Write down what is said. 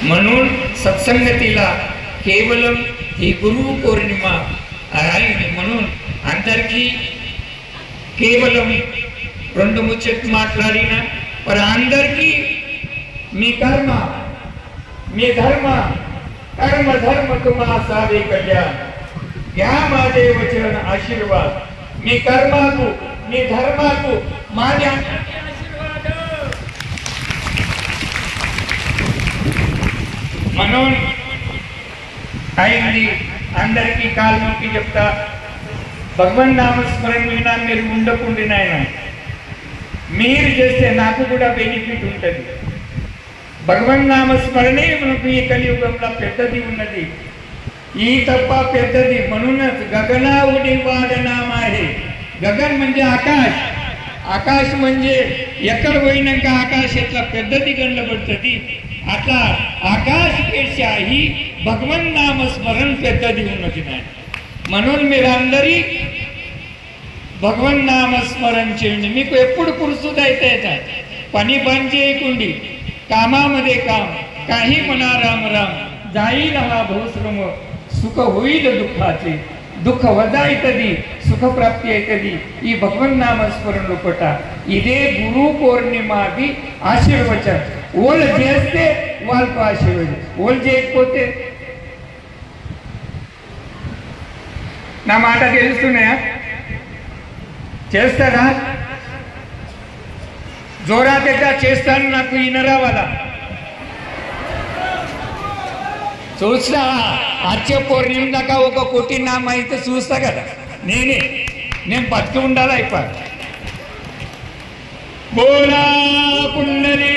म्हणून सत्संगतीला केवलम ही गुरु पौर्णिमा आहे. म्हणून అందరికీ కేవలం రెండు ముచ్చట్లు మాట్లాడినా पर అందరికీ మీ కర్మ మీ ధర్మ कर्म धर्म तुम्हा साधे कल्याण घ्या माझे वचन आशीर्वाद. मी कर्माकू मी धर्माकू माझ्या आशीर्वाद. म्हणून అయింది అందరికీ కాలు నొక్కి చెప్తా. భగవన్ నామస్మరణ వినా మీరు ఉండకుండి నాయన, మీరు చేస్తే నాకు కూడా బెనిఫిట్ ఉంటుంది. భగవన్ నామస్మరణే మనకు ఈ కలియుగంలో పెద్దది ఉన్నది, ఈ తప్ప పెద్దది. म्हणूनच गगनाउडी वादनाम आहे. गगन म्हणजे आकाश, आकाश म्हणजे ఎక్కడ పోయినాక ఆకాశ ఎట్లా పెద్దది కనబడుతుంది, అట్లా ఆకాశपेक्षाही భగవన్ నామస్మరణ పెద్దది ఉన్నది. म्हणून మీరందరి భగవన్ నామస్మరణ చేయండి. మీకు ఎప్పుడు పురుషుడు అయితే పని బంద్ చేయకుండి, कामामध्ये काम, काही म्हणा राम राम, जाईल हा भवश्रम, सुख होईल दुःखाचे, दुःख वजाय कधी, सुख प्राप्ती आहे कधी. ಈ ಭಗವನ್ ನಾಮ ಸ್ಮರಣ ಲೋಪಟ ಇದೇ ಗುರು ಪೌರ್ಣಿಮಾದಿ ఆశీర్వచన. ఓల్ చేస్తే వాళ్ళకు ఆశీర్వచనం, ఓల్ చేయకపోతే నా మాట తెలుస్తున్నాయా? చేస్తారా? जोरात एकदा చేస్తాను, నాకు వినరావాలా? చూస్తా. వచ్చే పౌర్ణిమ దాకా 1 కోటి నామ అయితే చూస్తా కదా. నేను బతికి ఉండాలా? అయిపోయి బోలా పుండరీ